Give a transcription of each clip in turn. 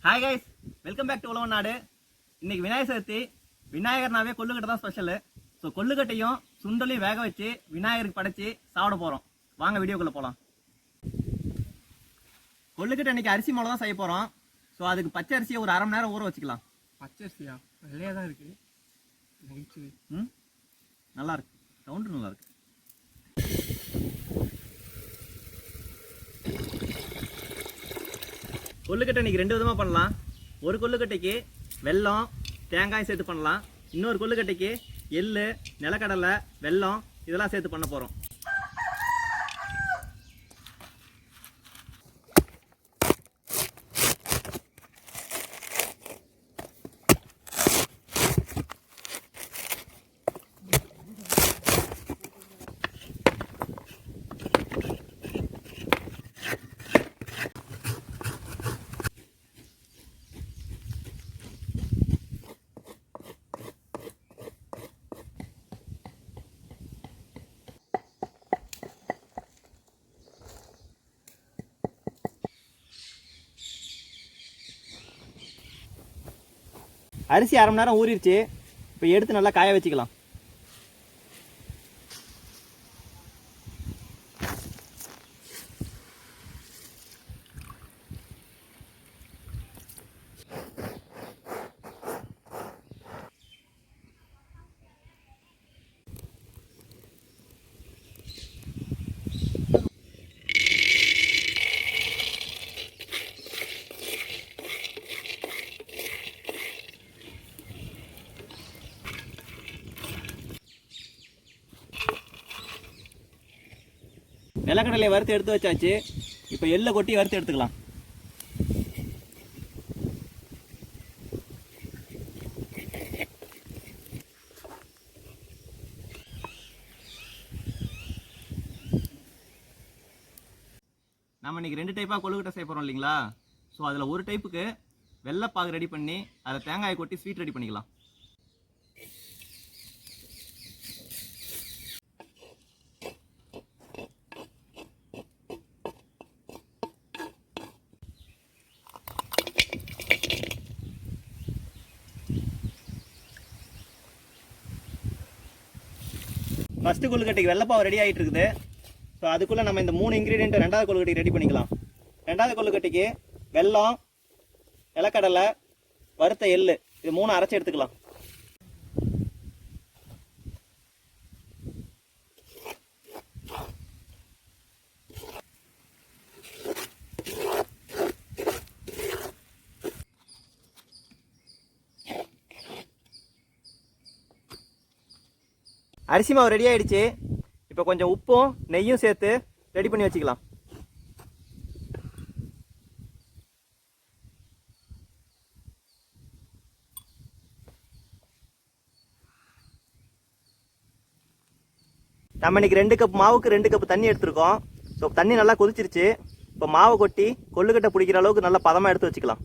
Hi guys, welcome back to Uzhavan Nadu. இன்னைக்கு விநாயகர் சதுர்த்தி. விநாயகர்னாவே கொள்ளுக்கட்டை தான் special. So கொள்ளுக்கட்டையும் சுண்டலையும் வேக வச்சு விநாயகருக்கு படைச்சி சாப்பிட போகிறோம். வாங்க வீடியோக்குள்ளே போகலாம். கொள்ளுக்கட்டை இன்னைக்கு அரிசி மூலம் தான் செய்ய போகிறோம். ஸோ அதுக்கு பச்சை அரிசியை ஒரு அரை மணி நேரம் ஊற வச்சுக்கலாம். பச்சை அரிசியா? வெள்ளையாக தான் இருக்குது. நல்லா இருக்கு, சவுண்டு நல்லா இருக்கு. கொள்ளுக்கட்டை இன்றைக்கி 2 விதமாக பண்ணலாம். ஒரு கொள்ளுக்கட்டைக்கு வெல்லம் தேங்காய் சேர்த்து பண்ணலாம். இன்னொரு கொள்ளுக்கட்டைக்கு எள்ளு நிலக்கடலை வெல்லம் இதெல்லாம் சேர்த்து பண்ண போகிறோம். அரிசி அரை மணி நேரம் ஊறிடுச்சு. இப்போ எடுத்து நல்லா காய வச்சுக்கலாம். நிலக்கடலையை வறுத்து எடுத்து வச்சாச்சு. இப்போ எள்ளை கொட்டி வறுத்து எடுத்துக்கலாம். நம்ம இன்னைக்கு 2 டைப்பாக கொள்ளுக்கட்டை செய்ய போகிறோம் இல்லைங்களா? ஸோ அதில் ஒரு டைப்புக்கு வெள்ளைப்பாகு ரெடி பண்ணி அதில் தேங்காயை கொட்டி ஸ்வீட் ரெடி பண்ணிக்கலாம். ஃபஸ்ட்டு கொள்ளுக்கட்டைக்கு வெள்ளைப்பாவு ரெடி ஆகிட்டு இருக்குது. ஸோ அதுக்குள்ளே நம்ம இந்த 3 இன்க்ரீடியன்ட் 2வது கொள்ளுக்கட்டைக்கு ரெடி பண்ணிக்கலாம். 2வது கொள்ளுக்கட்டைக்கு வெல்லம் நிலக்கடலை வறுத்த எள்ளு இது 3 அரைச்சி எடுத்துக்கலாம். அரிசி மாவு ரெடி ஆகிடுச்சு. இப்போ கொஞ்சம் உப்பும் நெய்யும் சேர்த்து ரெடி பண்ணி வச்சுக்கலாம். நம்ம இன்னைக்கு 2 கப் மாவுக்கு 2 கப் தண்ணி எடுத்துருக்கோம். ஸோ தண்ணி நல்லா கொதிச்சிருச்சு. இப்போ மாவை கொட்டி கொள்ளுக்கட்டை பிடிக்கிற அளவுக்கு நல்லா பதமாக எடுத்து வச்சுக்கலாம்.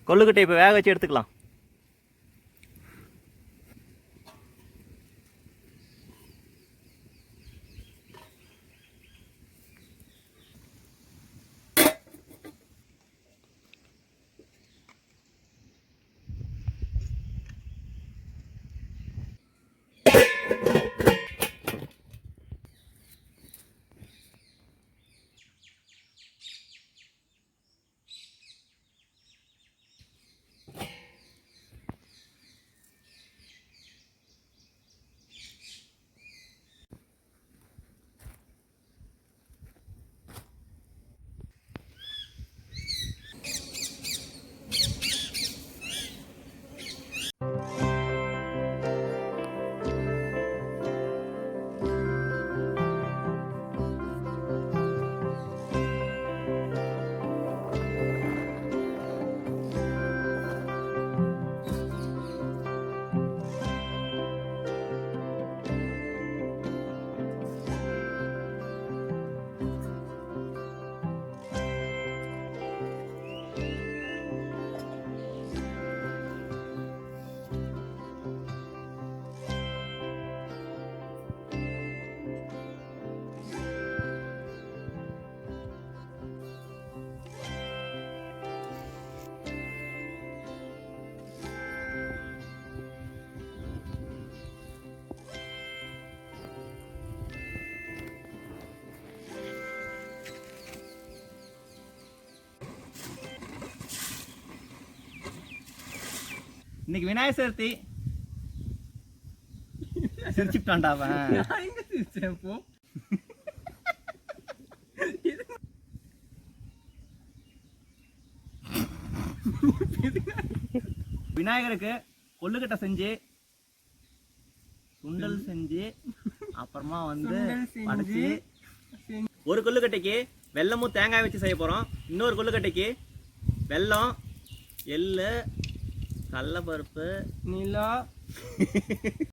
கொள்ளுக்கட்டை இப்போ வேக வச்சு எடுத்துக்கலாம். இன்னைக்கு விநாயகர் சதுர்த்தி. சிரிச்சுட்டான்டா அவன். நான் எங்க சிரிச்சேன் இப்போ? விநாயகருக்கு கொள்ளுக்கட்டை செஞ்சு சுண்டல் செஞ்சு அப்புறமா வந்து சுண்டல் செஞ்சு, அடிச்சு ஒரு கொள்ளுக்கட்டைக்கு வெல்லமும் தேங்காய் வச்சு செய்ய போகிறோம். இன்னொரு கொள்ளுக்கட்டைக்கு வெல்லம், எள்ளு, கடலைப்பருப்பு, நிலா